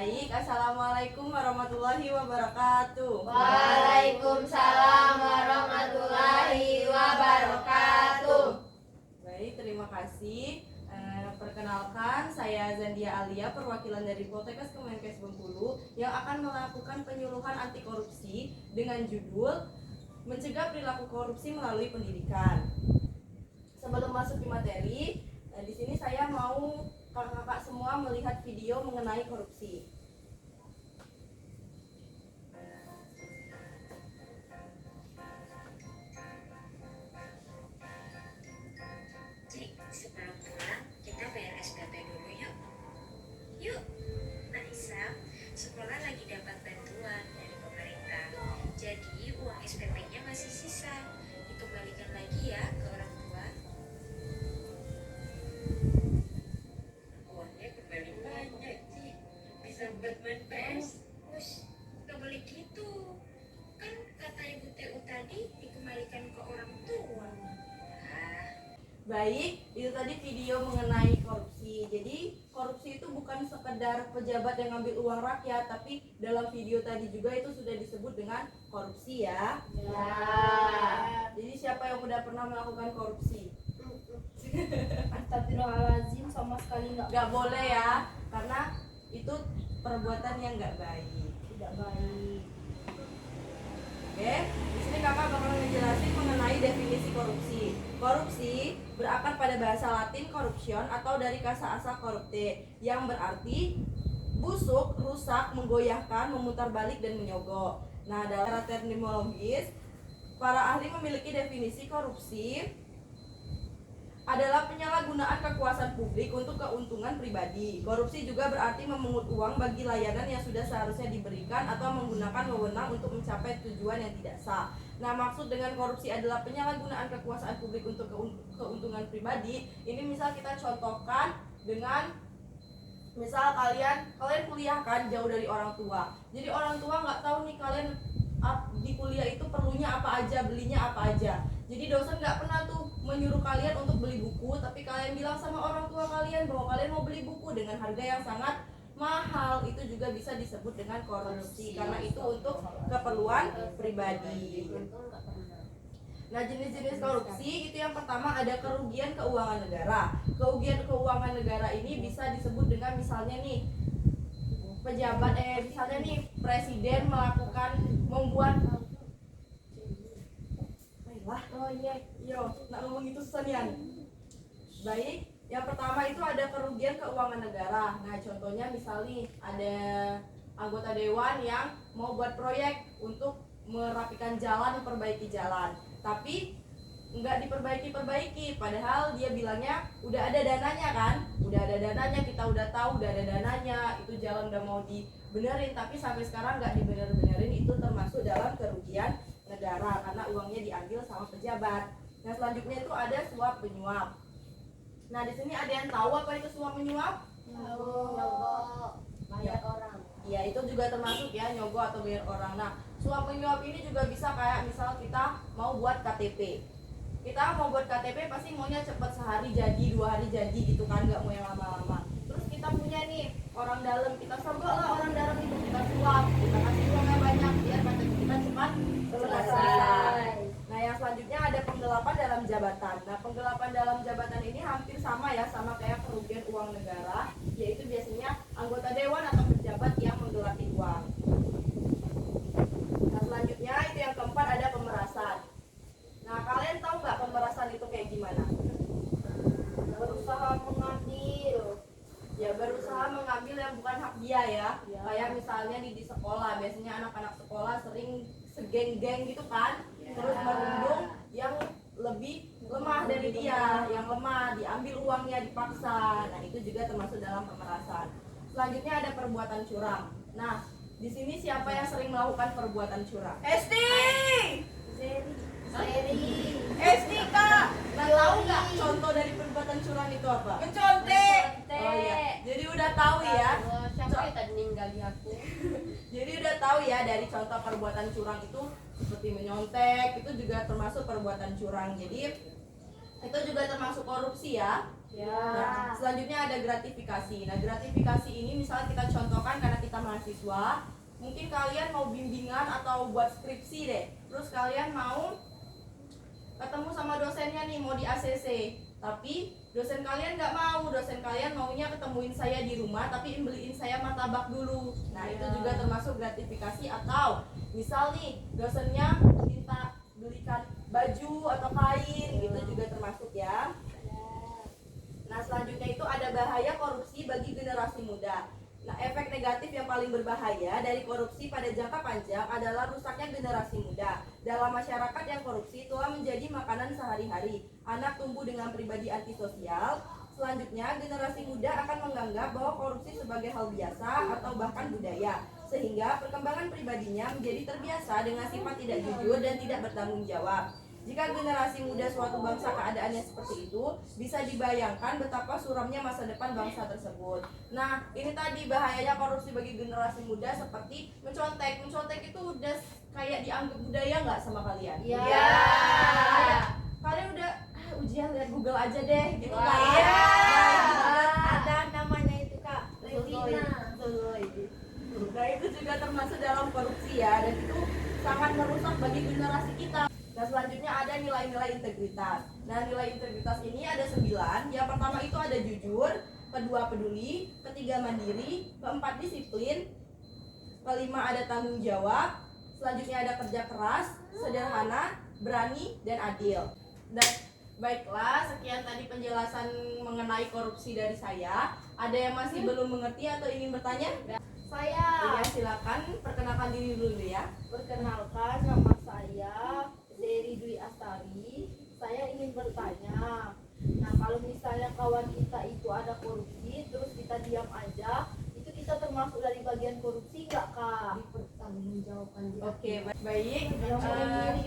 Baik, Assalamualaikum warahmatullahi wabarakatuh. Waalaikumsalam warahmatullahi wabarakatuh. Baik, terima kasih. Perkenalkan, saya Zandia Alia, perwakilan dari Poltekkes Kemenkes Bengkulu yang akan melakukan penyuluhan anti korupsi dengan judul Mencegah Perilaku Korupsi Melalui Pendidikan. Sebelum masuk ke materi, di sini saya mau kakak-kakak semua melihat video mengenai korupsi. Cik, sebelum pulang kita bayar SPP dulu yuk. Yuk, Naisa, sekolah lagi dapat bantuan dari pemerintah. Jadi uang SPP-nya masih sisa. Dikembalikan lagi ya ke orang tua. Uangnya kembali banyak, Cik. Bisa buat main PS. Us, gak boleh gitu. Kan kata Ibu TU tadi dikembalikan ke orang tua. Baik, itu tadi video mengenai korupsi. Jadi korupsi itu bukan sekedar pejabat yang ngambil uang rakyat, tapi dalam video tadi juga itu sudah disebut dengan korupsi ya. Jadi siapa yang udah pernah melakukan korupsi? Astagfirullahaladzim, sama sekali Nggak boleh ya, karena itu perbuatan yang nggak baik. tidak baik. Oke, di sini kakak bakal ngejelasin mengenai definisi korupsi. Korupsi berakar pada bahasa Latin corruption atau dari kata asal corrupte yang berarti busuk, rusak, menggoyahkan, memutarbalik dan menyogok. Nah, dalam terminologis, para ahli memiliki definisi korupsi adalah penyalahgunaan kekuasaan publik untuk keuntungan pribadi. Korupsi juga berarti memungut uang bagi layanan yang sudah seharusnya diberikan atau menggunakan wewenang untuk mencapai tujuan yang tidak sah. Nah, maksud dengan korupsi adalah penyalahgunaan kekuasaan publik untuk keuntungan pribadi. Ini misal kita contohkan dengan misal kalian kuliah kan jauh dari orang tua. Jadi orang tua nggak tahu nih kalian di kuliah itu perlunya apa aja, belinya apa aja. Jadi dosen nggak pernah tuh menyuruh kalian untuk beli buku, tapi kalian bilang sama orang tua kalian bahwa kalian mau beli buku dengan harga yang sangat mahal. Itu juga bisa disebut dengan korupsi karena itu untuk keperluan pribadi. Nah, jenis-jenis korupsi itu yang pertama ada kerugian keuangan negara. Kerugian keuangan negara ini bisa disebut dengan misalnya nih pejabat misalnya nih presiden membuat nak ngomong itu susah nih. Baik, yang pertama itu ada kerugian keuangan negara. Nah, contohnya misalnya ada anggota dewan yang mau buat proyek untuk merapikan jalan, memperbaiki jalan, tapi nggak diperbaiki, padahal dia bilangnya udah ada dananya kan, kita udah tahu udah ada dananya, itu jalan udah mau dibenerin, tapi sampai sekarang nggak dibenerin. Itu termasuk dalam kerugian negara karena uangnya diambil sama pejabat. Nah, selanjutnya itu ada suap menyuap. Nah, di sini ada yang tahu apa itu suap menyuap? Bayar orang. Ya, itu juga termasuk ya, nyogok atau bayar orang. Nah, suap menyuap ini juga bisa kayak misal kita mau buat KTP. Kita mau buat KTP pasti maunya cepet, sehari jadi, 2 hari jadi gitu kan, nggak mau yang lama-lama. Terus kita punya nih orang dalam, kita sogok lah orang dalam itu, kita suap, kita kasih uangnya banyak biar KTP kita cepat selesai. Nah, yang selanjutnya ada penggelapan dalam jabatan. Nah, penggelapan dalam jabatan ini hampir sama ya, sama kayak kerugian uang negara, yaitu biasanya anggota dewan atau pejabat yang menggelapi uang. Nah, selanjutnya itu yang keempat ada pemerasan. Nah, kalian tahu nggak pemerasan itu kayak gimana? Berusaha mengambil. Ya, berusaha mengambil yang bukan hak dia ya. Kayak misalnya di sekolah, biasanya anak-anak sekolah sering segeng-geng gitu kan, terus merundung yang lebih lemah dari dia, yang lemah diambil uangnya dipaksa. Nah, itu juga termasuk dalam pemerasan. Selanjutnya ada perbuatan curang. Nah, di sini siapa yang sering melakukan perbuatan curang? Esti Kak. Nah, tahu nggak contoh dari perbuatan curang itu apa? Mencontek. Oh iya. Jadi udah tahu ya. Siapa yang tadi ninggali aku? Jadi udah tahu ya dari contoh perbuatan curang itu seperti menyontek, itu juga termasuk perbuatan curang. Jadi Itu juga termasuk korupsi ya. Ya. Nah, selanjutnya ada gratifikasi. Nah, gratifikasi ini misalnya kita contohkan karena kita mahasiswa, mungkin kalian mau bimbingan atau buat skripsi deh. Terus kalian mau ketemu sama dosennya nih, mau di ACC. Tapi dosen kalian nggak mau, dosen kalian maunya ketemuin saya di rumah tapi beliin saya martabak dulu. Nah, itu juga termasuk gratifikasi. Atau misal nih dosennya minta belikan baju atau kain, itu juga termasuk ya. Nah, selanjutnya itu ada bahaya korupsi bagi generasi muda. Nah, efek negatif yang paling berbahaya dari korupsi pada jangka panjang adalah rusaknya generasi muda. Dalam masyarakat yang korupsi telah menjadi makanan sehari-hari. Anak tumbuh dengan pribadi antisosial. Selanjutnya, generasi muda akan menganggap bahwa korupsi sebagai hal biasa atau bahkan budaya. Sehingga perkembangan pribadinya menjadi terbiasa dengan sifat tidak jujur dan tidak bertanggung jawab. Jika generasi muda suatu bangsa keadaannya seperti itu, bisa dibayangkan betapa suramnya masa depan bangsa tersebut. Nah, ini tadi bahayanya korupsi bagi generasi muda seperti mencontek. Mencontek itu udah kayak dianggap budaya nggak sama kalian? Iya. Kayak kalian udah ujian lihat Google aja deh, gitu kan? Iya. Ada namanya itu Kak, Retina. Nah, itu juga termasuk dalam korupsi ya, dan itu sangat merusak bagi generasi kita. Nah, selanjutnya ada nilai-nilai integritas. Nah, nilai integritas ini ada 9. Yang pertama itu ada jujur, kedua peduli, ketiga mandiri, keempat disiplin, kelima ada tanggung jawab, selanjutnya ada kerja keras, sederhana, berani, dan adil. Dan baiklah, sekian tadi penjelasan mengenai korupsi dari saya. Ada yang masih belum mengerti atau ingin bertanya? Saya Iya, silakan perkenalkan diri dulu ya. perkenalkan, nama saya Dery Dwi Astari. Saya ingin bertanya. Nah, kalau misalnya kawan kita itu ada korupsi, terus kita diam aja, itu kita termasuk dari bagian korupsi nggak, Kak? Dipertanggungjawabkan dia. Oke, baik.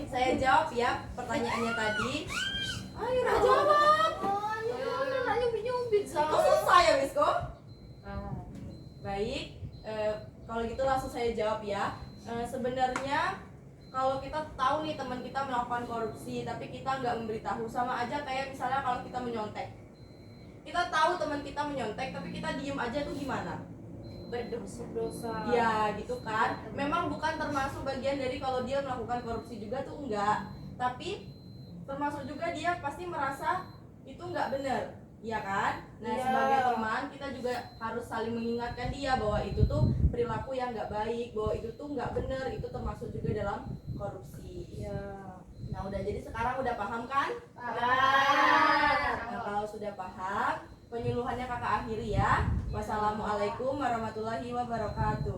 Saya jawab ya pertanyaannya tadi. Ayo, Ra, jawab. Nanya nyumbit Kok selesai ya, Misko? Baik. Kalau gitu langsung saya jawab ya. Sebenarnya kalau kita tahu nih teman kita melakukan korupsi tapi kita nggak memberitahu, sama aja kayak misalnya kalau kita menyontek. Kita tahu teman kita menyontek tapi kita diem aja tuh gimana? berdosa. Ya gitu kan. Memang bukan termasuk bagian dari kalau dia melakukan korupsi juga tuh enggak. Tapi termasuk juga dia pasti merasa itu nggak benar. Iya kan? Nah, Iya. sebagai teman kita juga harus saling mengingatkan dia bahwa itu tuh perilaku yang nggak baik, bahwa itu tuh nggak benar, itu termasuk juga dalam korupsi. Iya. Nah, udah, jadi sekarang udah paham kan? Nah, kalau sudah paham, penyuluhannya kakak akhiri ya. Wassalamualaikum warahmatullahi wabarakatuh.